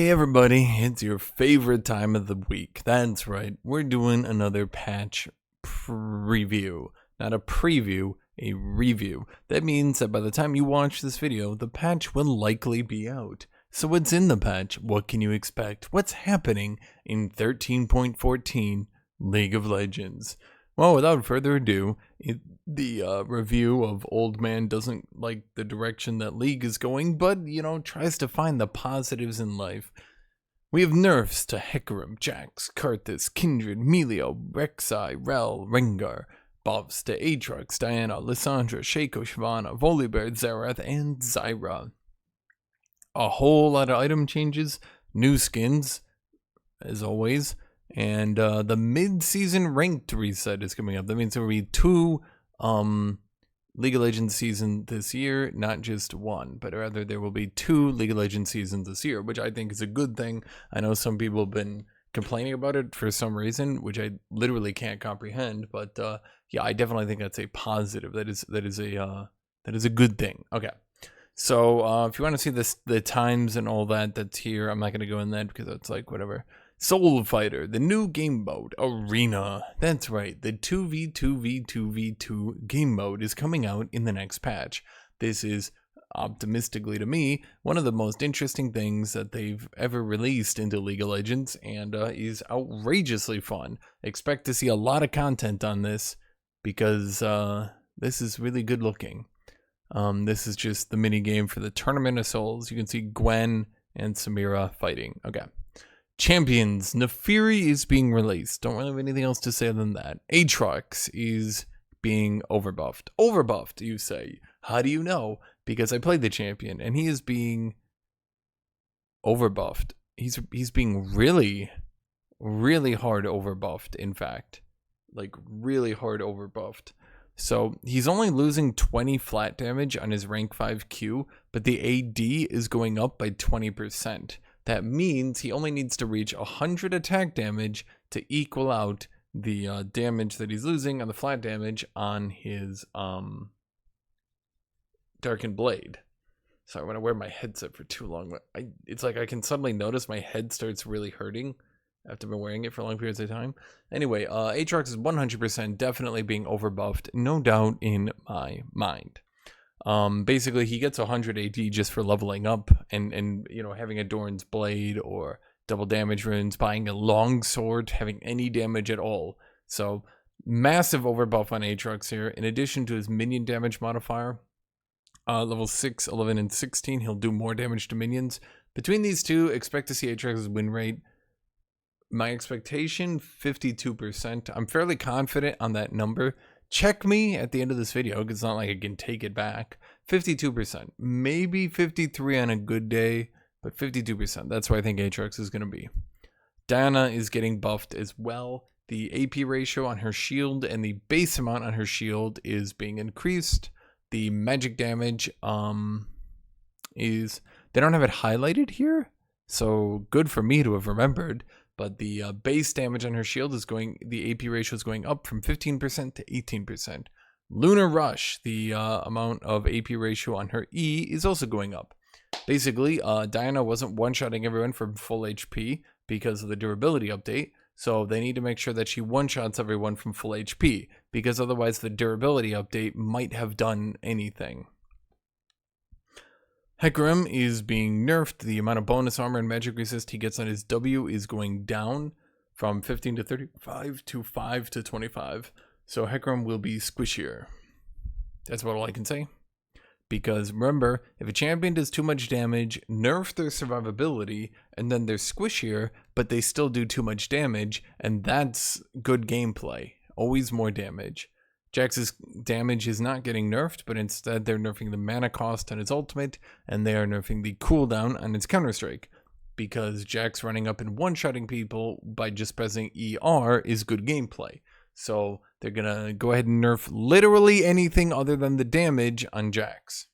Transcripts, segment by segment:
Hey everybody, it's your favorite time of the week. That's right, we're doing another patch preview. Not a preview, a review. That means that by the time you watch this video, the patch will likely be out. So what's in the patch? What can you expect? What's happening in 13.14 League of Legends? Well, without further ado, the review of Old Man doesn't like the direction that League is going, but, tries to find the positives in life. We have nerfs to Hecarim, Jax, Karthus, Kindred, Melio, Rek'Sai, Rel, Rengar, buffs to Aatrox, Diana, Lissandra, Shaco, Shyvana, Volibear, Xerath, and Zyra. A whole lot of item changes, new skins, as always. And the mid-season ranked reset is coming up. That means there will be two League of Legends seasons this year, not just one, but rather there will be two League of Legends seasons this year, which I think is a good thing. I know some people have been complaining about it for some reason, which I literally can't comprehend. But yeah, I definitely think that's a positive. That is a good thing. Okay. So if you want to see the times and all that, that's here. I'm not going to go in that because that's like whatever. Soul Fighter, the new game mode, Arena. That's right, the 2v2v2v2 game mode is coming out in the next patch. This is, optimistically to me, one of the most interesting things that they've ever released into League of Legends, and is outrageously fun. Expect to see a lot of content on this, because this is really good looking. This is just the mini game for the Tournament of Souls. You can see Gwen and Samira fighting. Okay. Champions, Nefiri is being released. Don't really have anything else to say than that. Aatrox is being overbuffed. Overbuffed, you say. How do you know? Because I played the champion, and he is being overbuffed. He's being really, really hard overbuffed, in fact. Like, really hard overbuffed. So, he's only losing 20 flat damage on his rank 5 Q, but the AD is going up by 20%. That means he only needs to reach 100 attack damage to equal out the damage that he's losing on the flat damage on his Darkened Blade. Sorry, when I wear my headset for too long, it's like I can suddenly notice my head starts really hurting after been wearing it for long periods of time. Anyway, Aatrox is 100% definitely being overbuffed, no doubt in my mind. Basically he gets 100 AD just for leveling up and having a Doran's Blade or double damage runes, buying a long sword, having any damage at all. So massive overbuff on Aatrox here. In addition to his minion damage modifier, level 6, 11, and 16, he'll do more damage to minions. Between these two, expect to see Aatrox's win rate. My expectation, 52%. I'm fairly confident on that number. Check me at the end of this video, because it's not like I can take it back. 52%, maybe 53 on a good day, but 52%. That's where I think Aatrox is going to be. Diana is getting buffed as well. The AP ratio on her shield and the base amount on her shield is being increased. The magic damage is, they don't have it highlighted here, so good for me to have remembered. But the base damage on her shield is the AP ratio is going up from 15% to 18%. Lunar Rush, the amount of AP ratio on her E is also going up. Basically, Diana wasn't one-shotting everyone from full HP because of the durability update. So they need to make sure that she one-shots everyone from full HP, because otherwise the durability update might have done anything. Hecarim is being nerfed. The amount of bonus armor and magic resist he gets on his W is going down from 15 to 35 to 5 to 25. So Hecarim will be squishier. That's about all I can say. Because remember, if a champion does too much damage, nerf their survivability, and then they're squishier, but they still do too much damage, and that's good gameplay. Always more damage. Jax's damage is not getting nerfed, but instead they're nerfing the mana cost on his ultimate, and they are nerfing the cooldown on his counter-strike. Because Jax running up and one-shotting people by just pressing ER is good gameplay. So they're going to go ahead and nerf literally anything other than the damage on Jax.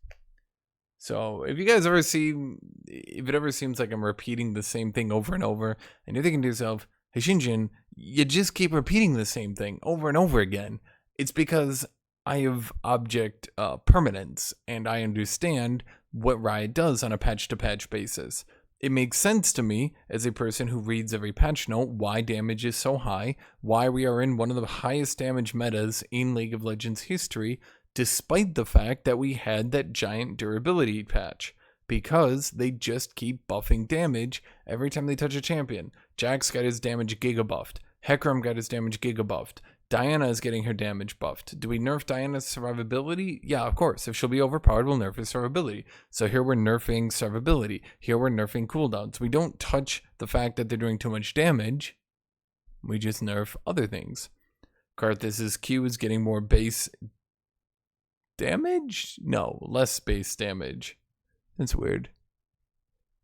So if you guys ever if it ever seems like I'm repeating the same thing over and over, and you're thinking to yourself, Hashinshin, you just keep repeating the same thing over and over again, it's because I have object permanence, and I understand what Riot does on a patch-to-patch basis. it makes sense to me as a person who reads every patch note why damage is so high, why we are in one of the highest damage metas in League of Legends history, despite the fact that we had that giant durability patch. Because they just keep buffing damage every time they touch a champion. Jax got his damage giga buffed. Hecarim got his damage giga buffed. Diana is getting her damage buffed. Do we nerf Diana's survivability? Yeah, of course. If she'll be overpowered, we'll nerf her survivability. So here we're nerfing survivability. Here we're nerfing cooldowns. We don't touch the fact that they're doing too much damage. We just nerf other things. Karthus's Q is getting more base damage? No, less base damage. That's weird.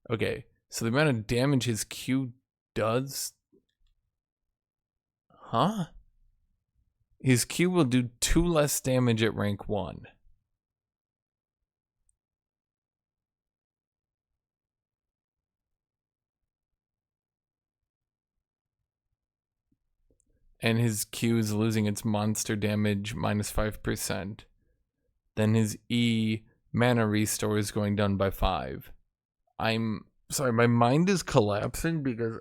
Okay, so the amount of damage his Q does... Huh? His Q will do 2 less damage at rank 1. And his Q is losing its monster damage minus 5%. Then his E mana restore is going down by 5. I'm sorry, my mind is collapsing because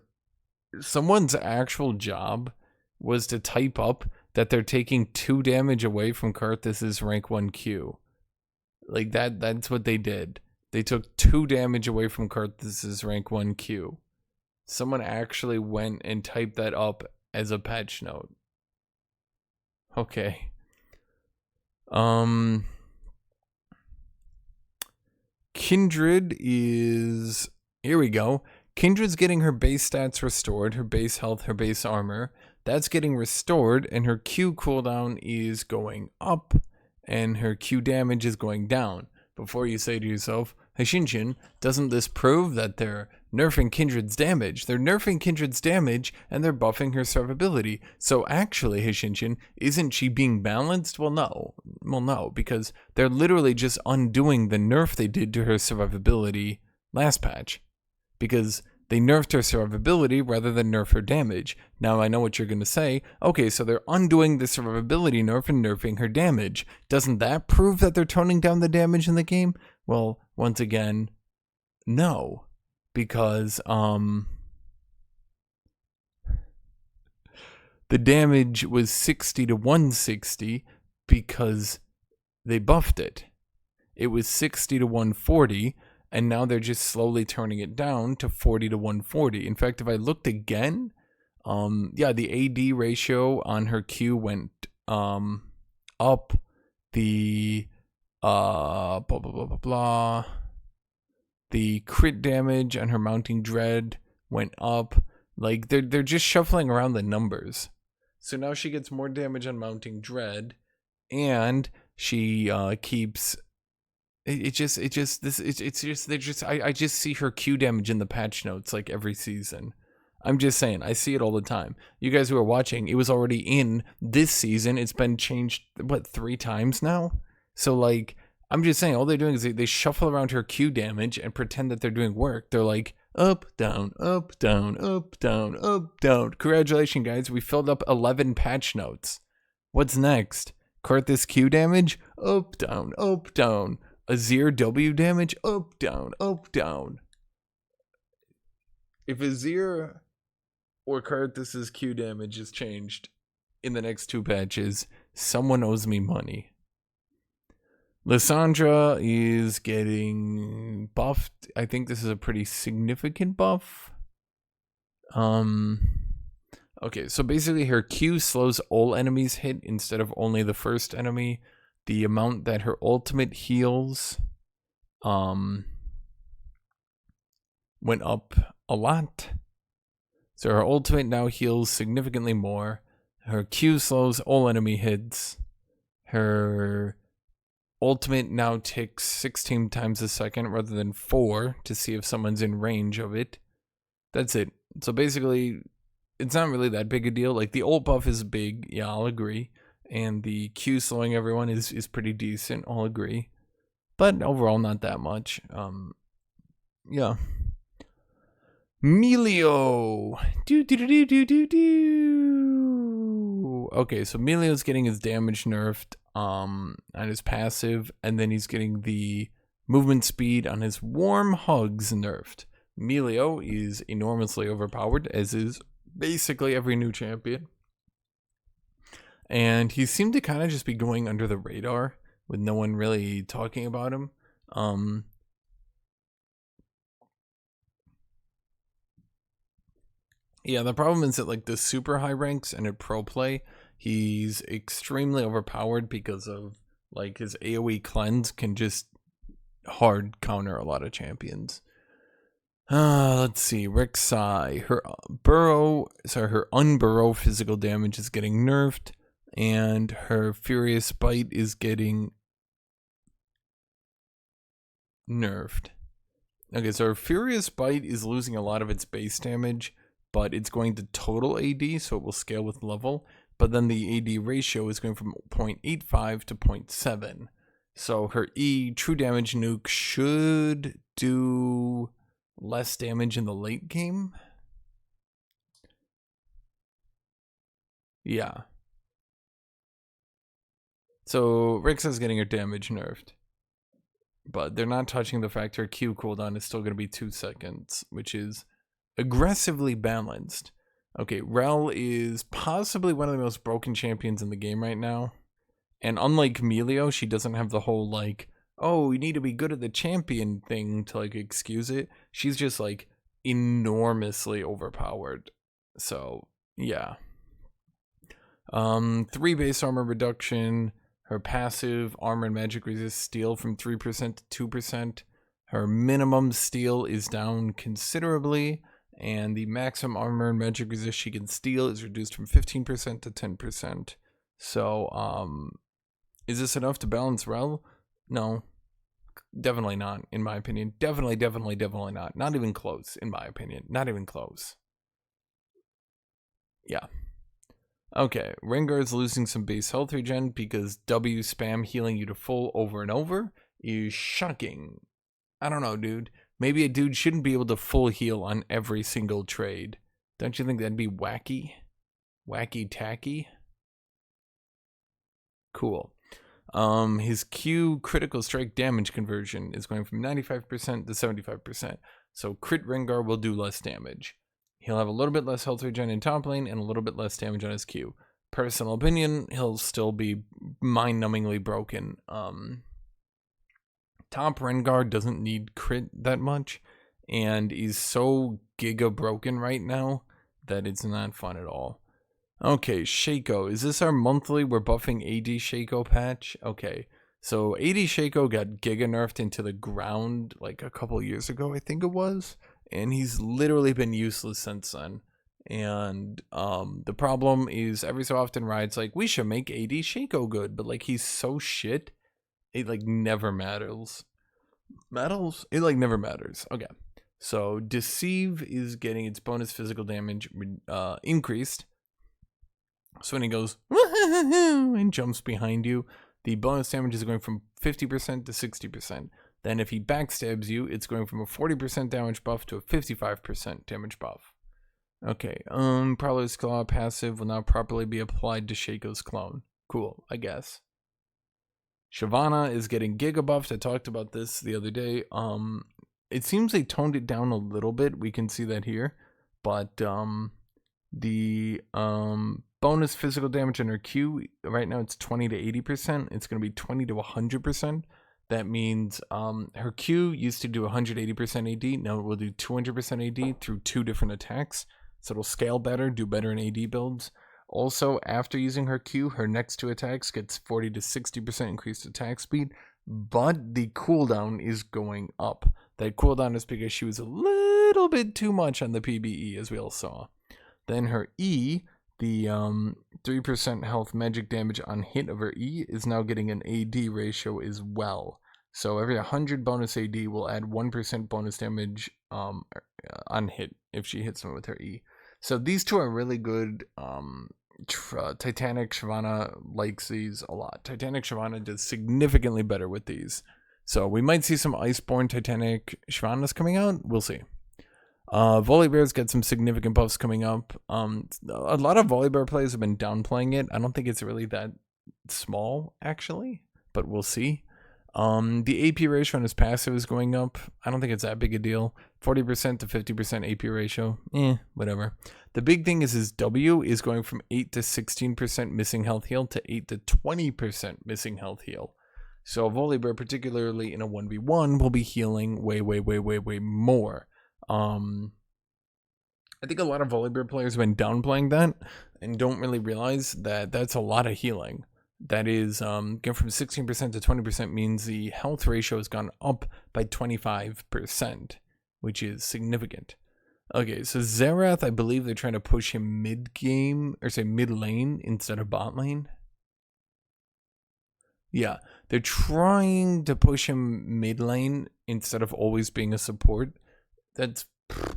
someone's actual job was to type up that they're taking 2 damage away from Karthus's rank 1 Q. Like that's what they did. They took 2 damage away from Karthus's rank 1 Q. Someone actually went and typed that up as a patch note. Okay. Kindred is... Here we go. Kindred's getting her base stats restored, her base health, her base armor. That's getting restored, and her Q cooldown is going up, and her Q damage is going down. Before you say to yourself, Hashinshin, doesn't this prove that they're nerfing Kindred's damage? They're nerfing Kindred's damage, and they're buffing her survivability. So actually, Hashinshin, isn't she being balanced? Well, no. Well, no, because they're literally just undoing the nerf they did to her survivability last patch. Because they nerfed her survivability rather than nerf her damage. Now I know what you're going to say. Okay, so they're undoing the survivability nerf and nerfing her damage. Doesn't that prove that they're toning down the damage in the game? Well, once again, no. Because, the damage was 60 to 160 because they buffed it. It was 60 to 140. And now they're just slowly turning it down to 40 to 140. In fact, if I looked again, yeah, the AD ratio on her Q went up. The blah blah blah blah blah. The crit damage on her mounting dread went up. Like they're just shuffling around the numbers. So now she gets more damage on mounting dread, and she keeps. I just see her Q damage in the patch notes like every season. I'm just saying, I see it all the time. You guys who are watching, it was already in this season. It's been changed, what, 3 times now? So like, I'm just saying, all they're doing is they shuffle around her Q damage and pretend that they're doing work. They're like, up, down, up, down, up, down, up, down. Congratulations, guys. We filled up 11 patch notes. What's next? Karthus Q damage? Up, down, up, down. Azir W damage? Up, down, up, down. If Azir or Karthus's Q damage is changed in the next 2 patches, someone owes me money. Lissandra is getting buffed. I think this is a pretty significant buff. Okay, so basically her Q slows all enemies hit instead of only the first enemy. The amount that her ultimate heals went up a lot. So her ultimate now heals significantly more. Her Q slows all enemy hits. Her ultimate now ticks 16 times a second rather than 4 to see if someone's in range of it. That's it. So basically, it's not really that big a deal. Like, the ult buff is big, yeah, I'll agree. And the Q slowing everyone is pretty decent, I'll agree. But overall, not that much. Yeah. Melio. Okay, so Melio's getting his damage nerfed on his passive, and then he's getting the movement speed on his warm hugs nerfed. Melio is enormously overpowered, as is basically every new champion. And he seemed to kind of just be going under the radar with no one really talking about him. Yeah, the problem is that like the super high ranks and at pro play, he's extremely overpowered because of like his AoE cleanse can just hard counter a lot of champions. Let's see. Rek'Sai, her unburrow physical damage is getting nerfed, and her Furious Bite is getting nerfed. Okay, so her Furious Bite is losing a lot of its base damage, but it's going to total AD, so it will scale with level. But then the AD ratio is going from 0.85 to 0.7. So her E true damage nuke should do less damage in the late game. Yeah. So Rek'Sai's getting her damage nerfed. But they're not touching the fact her Q cooldown is still going to be 2 seconds, which is aggressively balanced. Okay, Rel is possibly one of the most broken champions in the game right now. And unlike Melio, she doesn't have the whole like, oh, you need to be good at the champion thing to like excuse it. She's just like enormously overpowered. So yeah. 3 base armor reduction. Her passive armor and magic resist steal from 3% to 2%. Her minimum steal is down considerably, and the maximum armor and magic resist she can steal is reduced from 15% to 10%. So, is this enough to balance Rel? No, definitely not, in my opinion. Definitely not. Not even close, in my opinion. Not even close. Yeah. Okay, Rengar's losing some base health regen because W spam healing you to full over and over is shocking. I don't know, dude. Maybe a dude shouldn't be able to full heal on every single trade. Don't you think that'd be wacky? Wacky tacky? Cool. His Q critical strike damage conversion is going from 95% to 75%. So crit Rengar will do less damage. He'll have a little bit less health regen in top lane and a little bit less damage on his Q. Personal opinion, he'll still be mind-numbingly broken. Top Rengar doesn't need crit that much, and he's so giga broken right now that it's not fun at all. Okay, Shaco. Is this our monthly we're buffing AD Shaco patch? Okay, so AD Shaco got giga nerfed into the ground like a couple years ago, I think it was. And he's literally been useless since then. And the problem is every so often Riot's like, we should make AD Shaco good, but like he's so shit, it like never matters. It like never matters. Okay. So Deceive is getting its bonus physical damage increased. So when he goes and jumps behind you, the bonus damage is going from 50% to 60%. Then if he backstabs you, it's going from a 40% damage buff to a 55% damage buff. Okay, Prowler's Claw passive will now properly be applied to Shaco's clone. Cool, I guess. Shyvana is getting giga buffed. I talked about this the other day. It seems they toned it down a little bit. We can see that here. But the bonus physical damage on her Q, right now it's 20 to 80%. It's going to be 20 to 100%. That means her Q used to do 180% AD. Now it will do 200% AD through 2 different attacks. So it'll scale better, do better in AD builds. Also, after using her Q, her next 2 attacks gets 40 to 60% increased attack speed. But the cooldown is going up. That cooldown is because she was a little bit too much on the PBE, as we all saw. Then her E, the 3% health magic damage on hit of her E is now getting an AD ratio as well. So every 100 bonus AD will add 1% bonus damage on hit if she hits someone with her E. So these 2 are really good. Titanic Shyvana likes these a lot. Titanic Shyvana does significantly better with these. So we might see some Iceborne Titanic Shyvanas coming out. We'll see. Volibear's got some significant buffs coming up. A lot of Volibear players have been downplaying it. I don't think it's really that small, actually, but we'll see. The AP ratio on his passive is going up. I don't think it's that big a deal. 40% to 50% AP ratio. Whatever. The big thing is his W is going from 8 to 16% missing health heal to 8 to 20% missing health heal. So Volibear, particularly in a 1v1, will be healing way more. I think a lot of Volibear players have been downplaying that and don't really realize that that's a lot of healing. That is, going from 16% to 20% means the health ratio has gone up by 25%, which is significant. Okay, so Xerath, I believe they're trying to push him mid-game, or say mid-lane instead of bot lane. Yeah, they're trying to push him mid-lane instead of always being a support. That's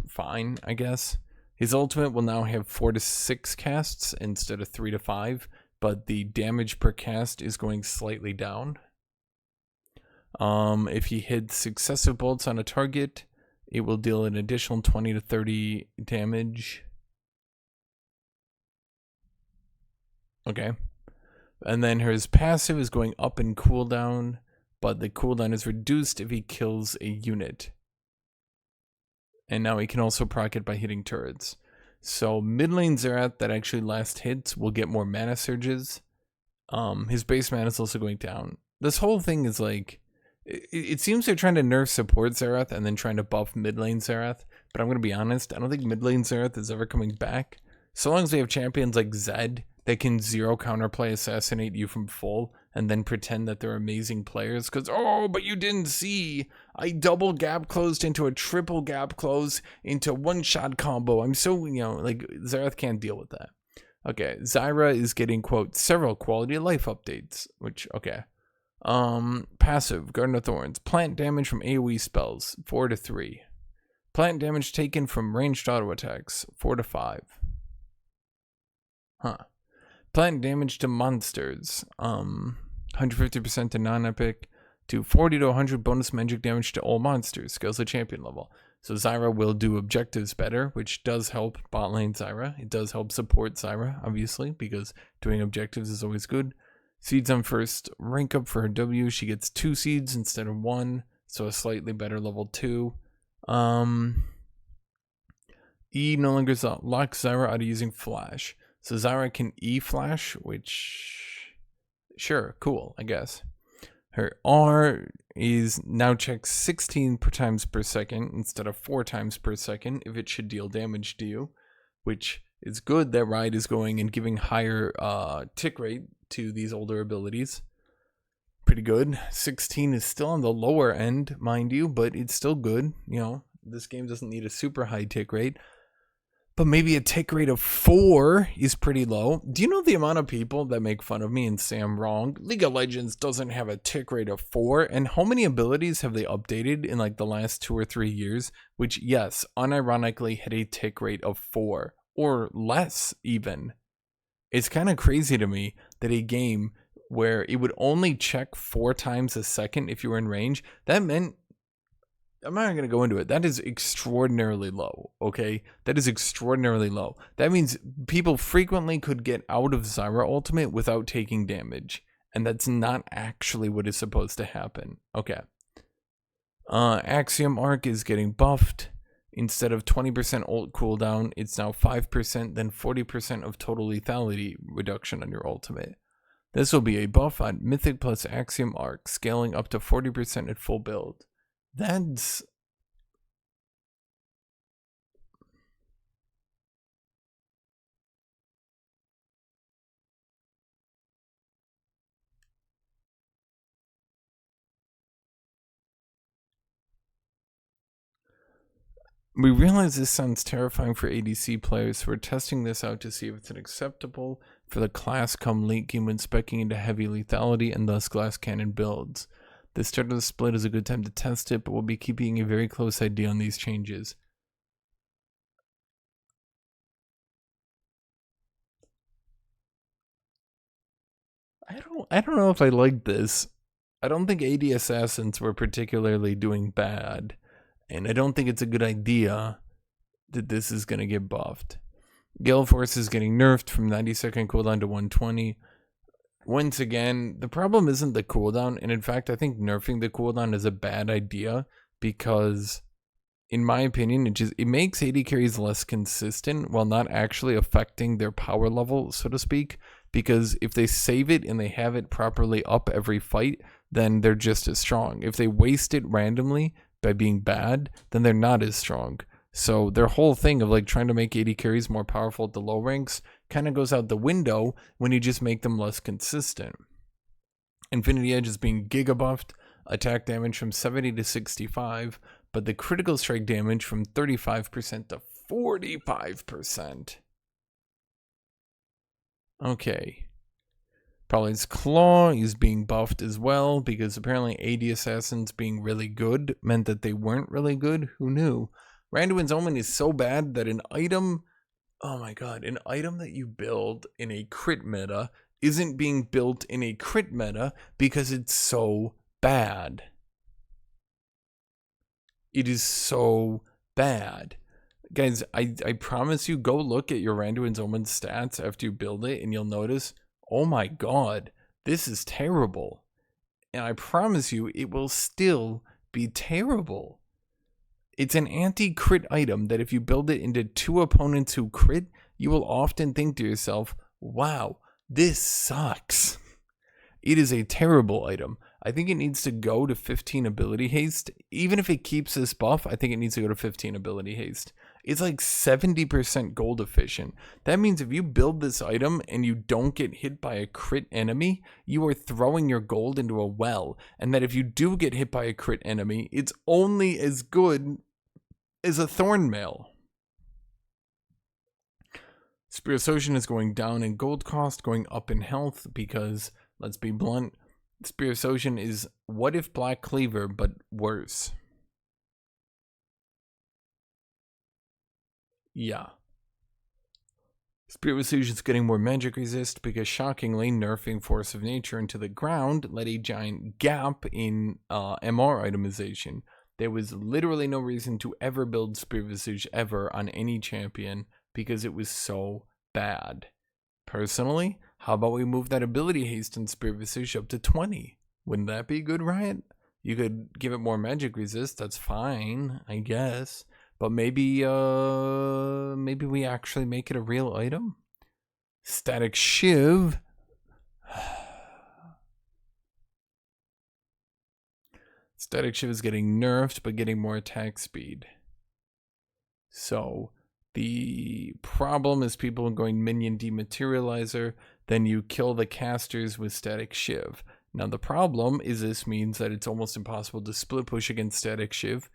fine, I guess. His ultimate will now have 4 to 6 casts instead of 3 to 5, but the damage per cast is going slightly down. If he hits successive bolts on a target, it will deal an additional 20 to 30 damage. Okay. And then his passive is going up in cooldown, but the cooldown is reduced if he kills a unit. And now he can also proc it by hitting turrets. So mid lane Xerath that actually last hits will get more mana surges. His base mana is also going down. This whole thing is like, it seems they're trying to nerf support Xerath and then trying to buff mid lane Xerath. But I'm going to be honest, I don't think mid lane Xerath is ever coming back. So long as we have champions like Zed that can zero counterplay assassinate you from full and then pretend that they're amazing players because, oh, but you didn't see, I double gap closed into a triple gap close into one-shot combo. I'm so, like, Xerath can't deal with that. Okay, Zyra is getting, quote, several quality of life updates, which, okay. Passive, Garden of Thorns. Plant damage from AoE spells, 4 to 3. Plant damage taken from ranged auto attacks, 4 to 5. Huh. Plant damage to monsters, 150% to non-epic, to 40 to 100 bonus magic damage to all monsters, scales to champion level. So Zyra will do objectives better, which does help bot lane Zyra. It does help support Zyra, obviously, because doing objectives is always good. Seeds on first rank up for her W. She gets 2 seeds instead of 1, so a slightly better level 2. E no longer locks Zyra out of using flash. So Zyra can E-flash, which, sure, cool, I guess. Her R is now checks 16 times per second instead of 4 times per second if it should deal damage to you, which is good that Ride is going and giving higher tick rate to these older abilities. Pretty good. 16 is still on the lower end, mind you, but it's still good. This game doesn't need a super high tick rate. But maybe a tick rate of 4 is pretty low. Do you know the amount of people that make fun of me and say I'm wrong? League of Legends doesn't have a tick rate of 4. And how many abilities have they updated in like the last 2 or 3 years? Which, yes, unironically had a tick rate of 4 or less even. It's kind of crazy to me that a game where it would only check 4 times a second if you were in range, that meant, I'm not going to go into it. That is extraordinarily low, okay? That is extraordinarily low. That means people frequently could get out of Zyra Ultimate without taking damage. And that's not actually what is supposed to happen. Okay. Axiom Arc is getting buffed. Instead of 20% ult cooldown, it's now 5%, then 40% of total lethality reduction on your ultimate. This will be a buff on Mythic plus Axiom Arc, scaling up to 40% at full build. That's... We realize this sounds terrifying for ADC players, so we're testing this out to see if it's acceptable for the class come late game when speccing into heavy lethality and thus glass cannon builds. The start of the split is a good time to test it, but we'll be keeping a very close idea on these changes. I don't know if I like this. I don't think AD Assassins were particularly doing bad, and I don't think it's a good idea that this is going to get buffed. Gale Force is getting nerfed from 90-second cooldown to 120. Once again, the problem isn't the cooldown, and in fact, I think nerfing the cooldown is a bad idea because in my opinion, it makes AD carries less consistent while not actually affecting their power level, so to speak. Because if they save it and they have it properly up every fight, then they're just as strong. If they waste it randomly by being bad, then they're not as strong. So their whole thing of like trying to make AD carries more powerful at the low ranks kind of goes out the window when you just make them less consistent. Infinity Edge is being giga buffed, attack damage from 70 to 65, but the critical strike damage from 35% to 45%. Okay. Prowler's Claw is being buffed as well because apparently AD Assassins being really good meant that they weren't really good. Who knew? Randuin's Omen is so bad that an item, oh my god, an item that you build in a crit meta isn't being built in a crit meta because it's so bad. It is so bad. Guys, I promise you, go look at your Randuin's Omen stats after you build it, and you'll notice, oh my god, this is terrible. And I promise you, it will still be terrible. It's an anti-crit item that if you build it into 2 opponents who crit, you will often think to yourself, wow, this sucks. It is a terrible item. I think it needs to go to 15 ability haste. Even if it keeps this buff, I think it needs to go to 15 ability haste. It's like 70% gold efficient. That means if you build this item and you don't get hit by a crit enemy, you are throwing your gold into a well. And that if you do get hit by a crit enemy, it's only as good as a Thornmail. Spear Association is going down in gold cost, going up in health because, let's be blunt, Spear Association is what if Black Cleaver, but worse. Yeah. Spirit Association is getting more magic resist because shockingly nerfing Force of Nature into the ground led a giant gap in MR itemization. There was literally no reason to ever build Spirit Visage ever on any champion because it was so bad. Personally, how about we move that ability haste in Spirit Visage up to 20? Wouldn't that be good, Riot? You could give it more magic resist, that's fine, I guess. But maybe we actually make it a real item? Static Shiv. Static Shiv is getting nerfed, but getting more attack speed. So the problem is people going minion dematerializer, then you kill the casters with Static Shiv. Now the problem is this means that it's almost impossible to split push against Static Shiv,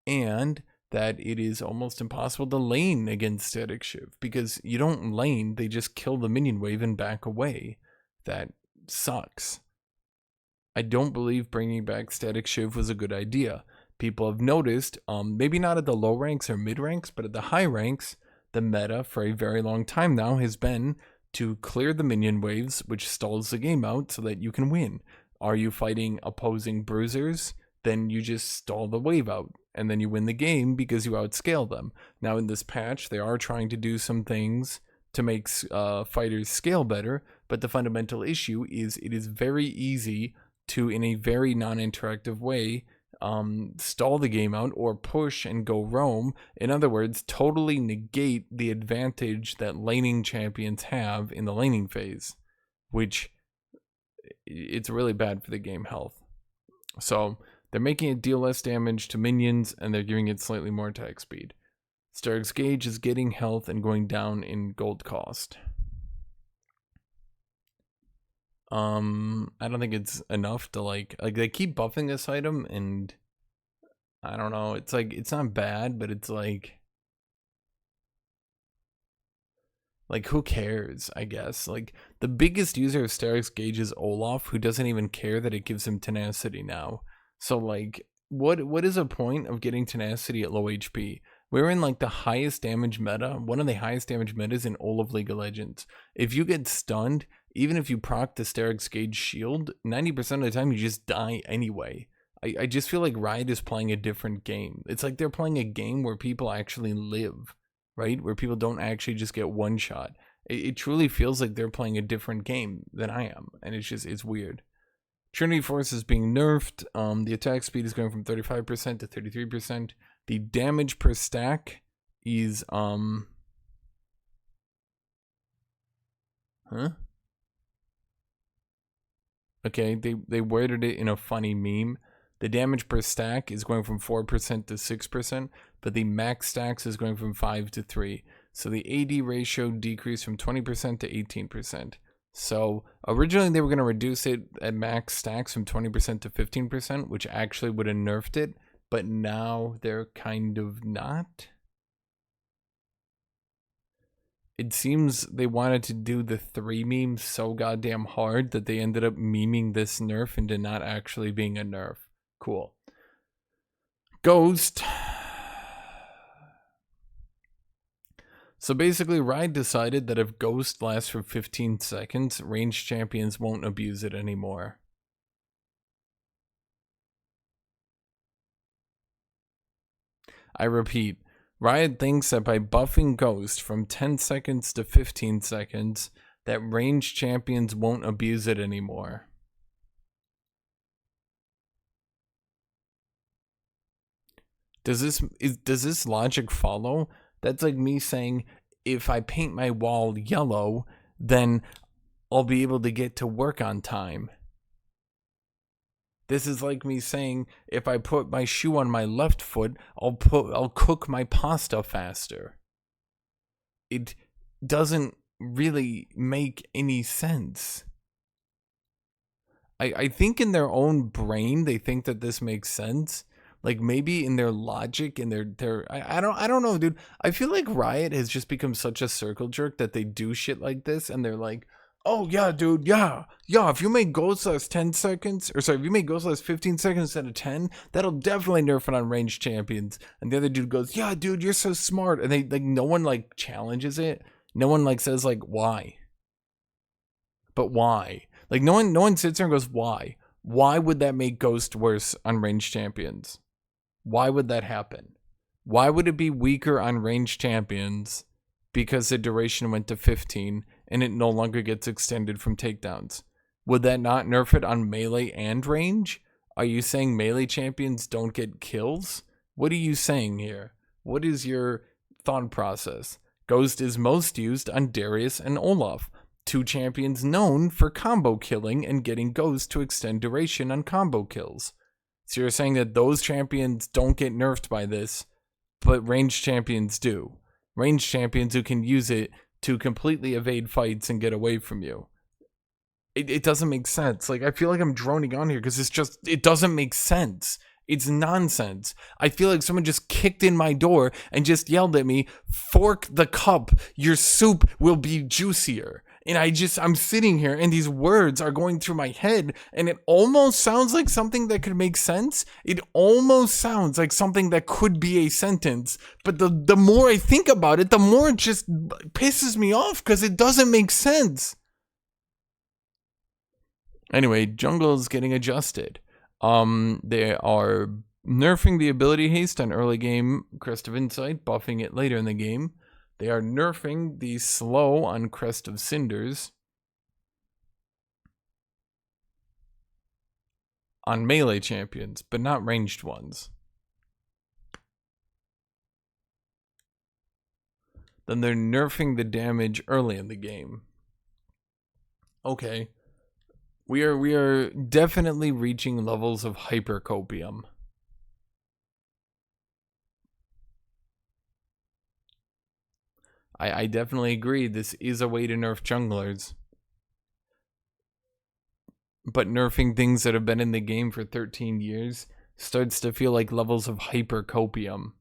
and that it is almost impossible to lane against Static Shiv, because you don't lane, they just kill the minion wave and back away. That sucks. I don't believe bringing back Static Shiv was a good idea. People have noticed, maybe not at the low ranks or mid ranks, but at the high ranks, the meta for a very long time now has been to clear the minion waves, which stalls the game out so that you can win. Are you fighting opposing bruisers? Then you just stall the wave out, and then you win the game because you outscale them. Now in this patch, they are trying to do some things to make fighters scale better, but the fundamental issue is it is very easy to, in a very non-interactive way, stall the game out or push and go roam. In other words, totally negate the advantage that laning champions have in the laning phase, which it's really bad for the game health. So they're making it deal less damage to minions, and they're giving it slightly more attack speed. Stark's Gauge is getting health and going down in gold cost. I don't think it's enough to like they keep buffing this item, and I don't know, it's like it's not bad, but it's like who cares, I guess. Like the biggest user of Stark's Gauge is Olaf, who doesn't even care that it gives him tenacity now. So like what is a point of getting tenacity at low HP? We're in like the highest damage meta, one of the highest damage metas in all of League of Legends. If you get stunned, even if you proc the Stark's Gauge shield, 90% of the time you just die anyway. I just feel like Riot is playing a different game. It's like they're playing a game where people actually live, right? Where people don't actually just get one shot. It truly feels like they're playing a different game than I am, and it's weird. Trinity Force is being nerfed. The attack speed is going from 35% to 33%. The damage per stack is Okay, they worded it in a funny meme. The damage per stack is going from 4% to 6%, but the max stacks is going from 5 to 3. So the AD ratio decreased from 20% to 18%. So originally they were going to reduce it at max stacks from 20% to 15%, which actually would have nerfed it, but now they're kind of not. It seems they wanted to do the 3 meme so goddamn hard that they ended up memeing this nerf into not actually being a nerf. Cool. Ghost. So basically, Riot decided that if Ghost lasts for 15 seconds, ranged champions won't abuse it anymore. I repeat, Riot thinks that by buffing Ghost from 10 seconds to 15 seconds, that ranged champions won't abuse it anymore. Does this logic follow? That's like me saying, if I paint my wall yellow, then I'll be able to get to work on time. This is like me saying, if I put my shoe on my left foot, I'll cook my pasta faster. It doesn't really make any sense. I think in their own brain they think that this makes sense. Like maybe in their logic and I don't know, dude. I feel like Riot has just become such a circle jerk that they do shit like this and they're like, oh yeah, dude, yeah, if you make Ghost last 10 seconds, or sorry, if you make Ghost last 15 seconds instead of 10, that'll definitely nerf it on ranged champions. And the other dude goes, yeah, dude, you're so smart. And they like, no one like challenges it. No one like says like, why? But why? Like no one sits there and goes, why? Why would that make Ghost worse on ranged champions? Why would that happen? Why would it be weaker on ranged champions because the duration went to 15 and it no longer gets extended from takedowns? Would that not nerf it on melee and range? Are you saying melee champions don't get kills? What are you saying here? What is your thought process? Ghost is most used on Darius and Olaf, 2 champions known for combo killing and getting Ghost to extend duration on combo kills. So you're saying that those champions don't get nerfed by this, but ranged champions do. Ranged champions who can use it to completely evade fights and get away from you. It doesn't make sense. Like, I feel like I'm droning on here because it doesn't make sense. It's nonsense. I feel like someone just kicked in my door and just yelled at me, fork the cup, your soup will be juicier. And I'm sitting here and these words are going through my head and it almost sounds like something that could make sense. It almost sounds like something that could be a sentence. But the more I think about it, the more it just pisses me off because it doesn't make sense. Anyway, jungle's getting adjusted. They are nerfing the ability haste on early game Crest of Insight, buffing it later in the game. They are nerfing the slow on Crest of Cinders on melee champions, but not ranged ones. Then they're nerfing the damage early in the game. Okay. We are definitely reaching levels of hypercopium. I definitely agree this is a way to nerf junglers. But nerfing things that have been in the game for 13 years starts to feel like levels of hypercopium.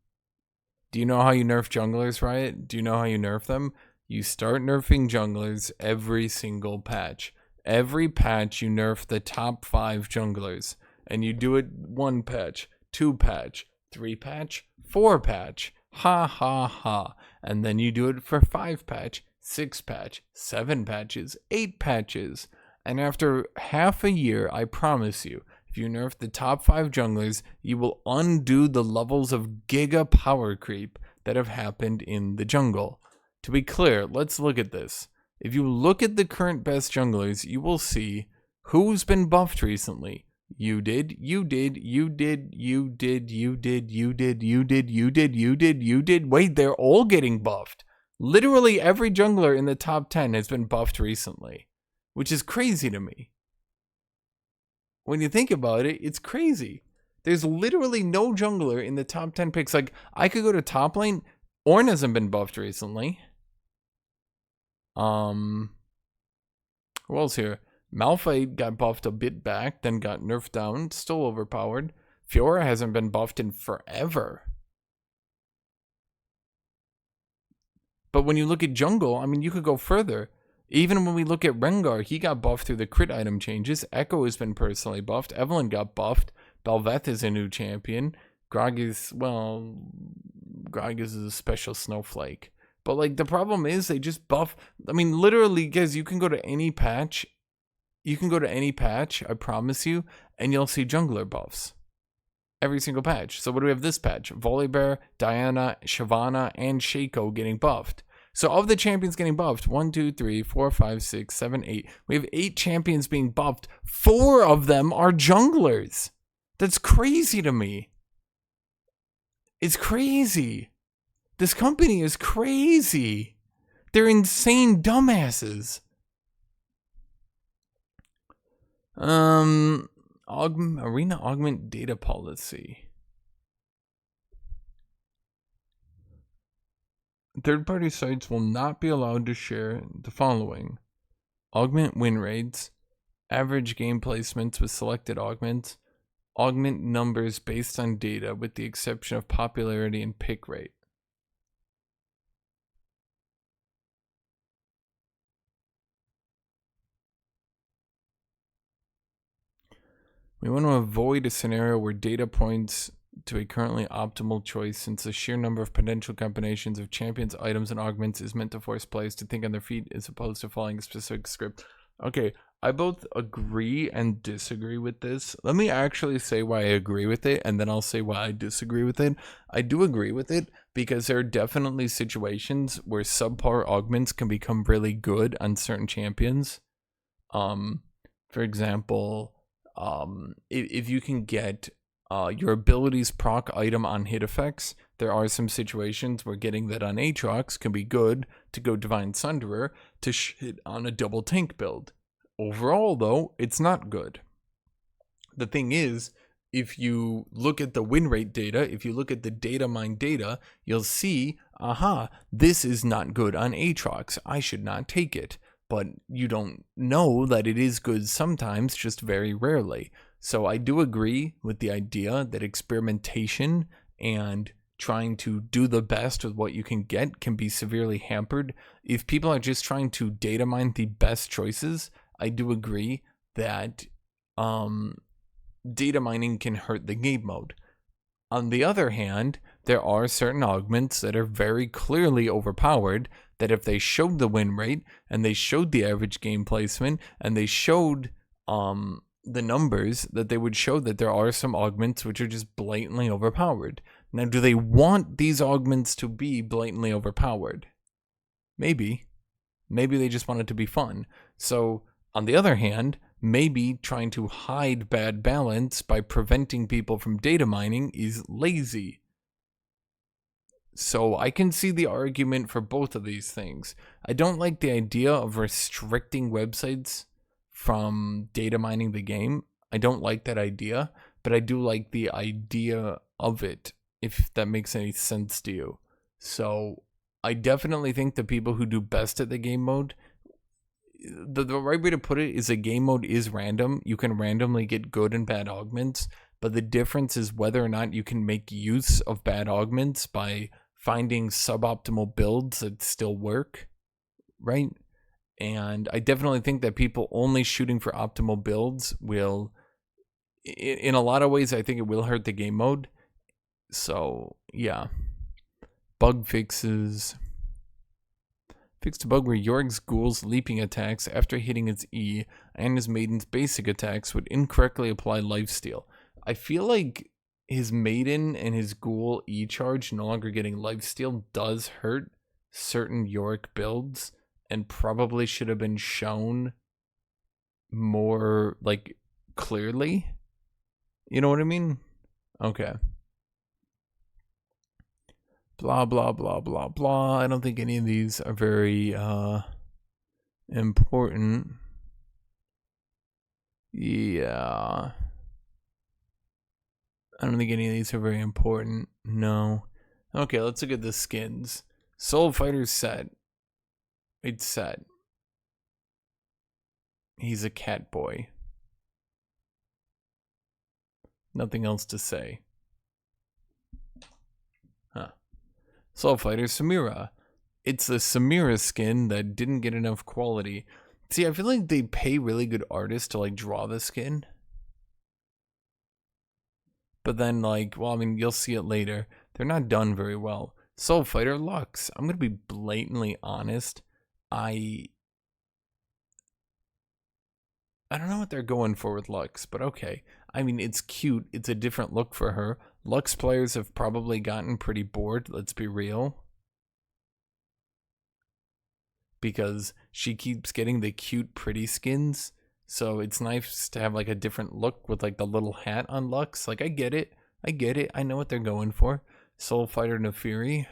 Do you know how you nerf junglers, Riot? Do you know how you nerf them? You start nerfing junglers every single patch. Every patch you nerf the top 5 junglers. And you do it 1 patch, 2 patch, 3 patch, 4 patch. Ha ha ha. And then you do it for 5 patch, 6 patch, 7 patches, 8 patches. And after half a year, I promise you, if you nerf the top 5 junglers, you will undo the levels of giga power creep that have happened in the jungle. To be clear, let's look at this. If you look at the current best junglers, you will see who's been buffed recently. You did, you did, you did, you did, you did, you did, you did, you did, you did, you did. Wait, they're all getting buffed. Literally every jungler in the top 10 has been buffed recently, which is crazy to me. When you think about it, it's crazy. There's literally no jungler in the top 10 picks. Like, I could go to top lane. Ornn hasn't been buffed recently. Who else here? Malphite got buffed a bit back, then got nerfed down, still overpowered. Fiora hasn't been buffed in forever. But when you look at jungle, I mean, you could go further. Even when we look at Rengar, he got buffed through the crit item changes. Echo has been personally buffed. Evelynn got buffed. Bel'Veth is a new champion. Gragas is a special snowflake. But, like, the problem is they just buff. I mean, literally, guys, you can go to any patch. You can go to any patch, I promise you, and you'll see jungler buffs. Every single patch. So what do we have this patch? Volibear, Diana, Shyvana, and Shaco getting buffed. So of the champions getting buffed, 1, 2, 3, 4, 5, 6, 7, 8. We have 8 champions being buffed. 4 of them are junglers. That's crazy to me. It's crazy. This company is crazy. They're insane dumbasses. Arena augment data policy. Third-party sites will not be allowed to share the following: augment win rates, average game placements with selected augments, augment numbers based on data with the exception of popularity and pick rate. We want to avoid a scenario where data points to a currently optimal choice, since the sheer number of potential combinations of champions, items, and augments is meant to force players to think on their feet as opposed to following a specific script. Okay, I both agree and disagree with this. Let me actually say why I agree with it, and then I'll say why I disagree with it. I do agree with it because there are definitely situations where subpar augments can become really good on certain champions. For example, if you can get your abilities proc item on hit effects, there are some situations where getting that on Aatrox can be good to go Divine Sunderer to hit on a double tank build. Overall, though, it's not good. The thing is, if you look at the win rate data, if you look at the data mine data, you'll see, this is not good on Aatrox. I should not take it. But you don't know that it is good sometimes, just very rarely. So I do agree with the idea that experimentation and trying to do the best with what you can get can be severely hampered. If people are just trying to data mine the best choices, I do agree that data mining can hurt the game mode. On the other hand, there are certain augments that are very clearly overpowered, that if they showed the win rate and they showed the average game placement and they showed the numbers, that they would show that there are some augments which are just blatantly overpowered. Now, do they want these augments to be blatantly overpowered? Maybe. Maybe they just want it to be fun. So, on the other hand, maybe trying to hide bad balance by preventing people from data mining is lazy. So I can see the argument for both of these things. I don't like the idea of restricting websites from data mining the game. I don't like that idea, but I do like the idea of it, if that makes any sense to you. So I definitely think the people who do best at the game mode, the right way to put it is a game mode is random. You can randomly get good and bad augments, but the difference is whether or not you can make use of bad augments by finding suboptimal builds that still work, right? And I definitely think that people only shooting for optimal builds will, in a lot of ways, I think it will hurt the game mode. So, yeah. Bug fixes. Fixed a bug where Yorg's Ghoul's leaping attacks after hitting its E and his Maiden's basic attacks would incorrectly apply lifesteal. I feel like his Maiden and his Ghoul E-charge no longer getting lifesteal does hurt certain Yorick builds and probably should have been shown more, like, clearly. You know what I mean? Okay. Blah, blah, blah, blah, blah. I don't think any of these are very important. Yeah. I don't think any of these are very important. No. Okay, let's look at the skins. Soul Fighter's set. It's set. He's a cat boy. Nothing else to say. Huh. Soul Fighter Samira. It's a Samira skin that didn't get enough quality. See, I feel like they pay really good artists to like draw the skin. But then like, well, I mean, you'll see it later. They're not done very well. Soul Fighter Lux. I'm going to be blatantly honest. I don't know what they're going for with Lux, but okay. I mean, it's cute. It's a different look for her. Lux players have probably gotten pretty bored, let's be real. Because she keeps getting the cute, pretty skins. So it's nice to have like a different look with like the little hat on Lux. Like, I get it. I know what they're going for. Soul Fighter Nefiri.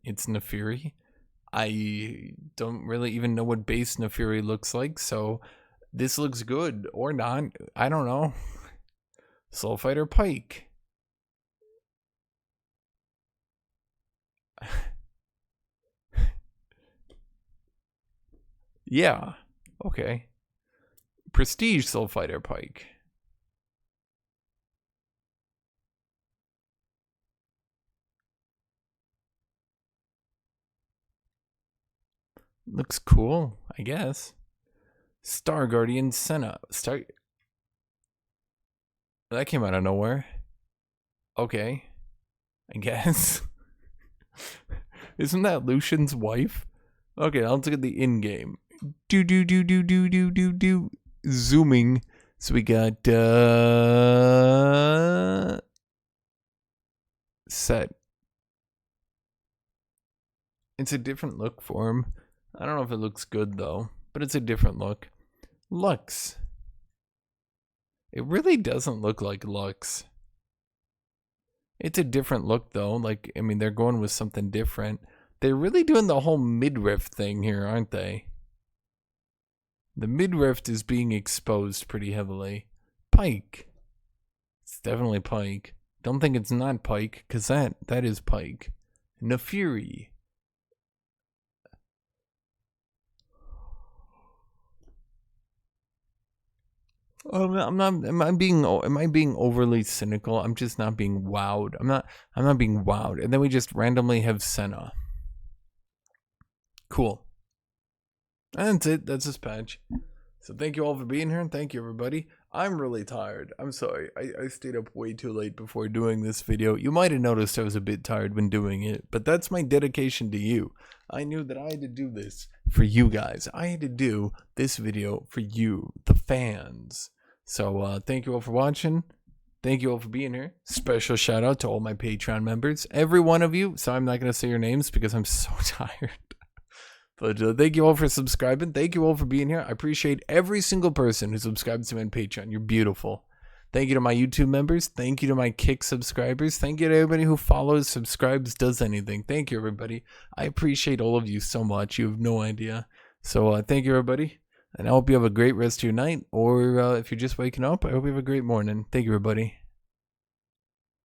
It's Nefiri. I don't really even know what base Nefiri looks like, so this looks good or not. I don't know. Soul Fighter Pike. Yeah. Okay. Prestige Soul Fighter Pike. Looks cool, I guess. Star Guardian Senna. That came out of nowhere. Okay. I guess. Isn't that Lucian's wife? Okay, now let's look at the in-game. Do. Zooming. So we got set. It's a different look for him. I don't know if it looks good though, but it's a different look. Lux. It really doesn't look like Lux. It's a different look though. Like, I mean, they're going with something different. They're really doing the whole midriff thing here, aren't they? The midriff is being exposed pretty heavily. Pike. It's definitely Pike. Don't think it's not Pike, because that is Pike. Nefiri. I'm not. Am I being overly cynical? I'm just not being wowed. I'm not being wowed. And then we just randomly have Senna. Cool. And that's it. That's this patch. So thank you all for being here, and thank you everybody. I'm really tired. I'm sorry. I stayed up way too late before doing this video. You might have noticed I was a bit tired when doing it, but that's my dedication to you. I knew that I had to do this for you guys. I had to do this video for you, the fans. So thank you all for watching. Thank you all for being here. Special shout out to all my Patreon members. Every one of you. So I'm not going to say your names because I'm so tired. But thank you all for subscribing. Thank you all for being here. I appreciate every single person who subscribes to me on Patreon. You're beautiful. Thank you to my YouTube members. Thank you to my Kick subscribers. Thank you to everybody who follows, subscribes, does anything. Thank you, everybody. I appreciate all of you so much. You have no idea. So thank you, everybody. And I hope you have a great rest of your night. Or if you're just waking up, I hope you have a great morning. Thank you, everybody.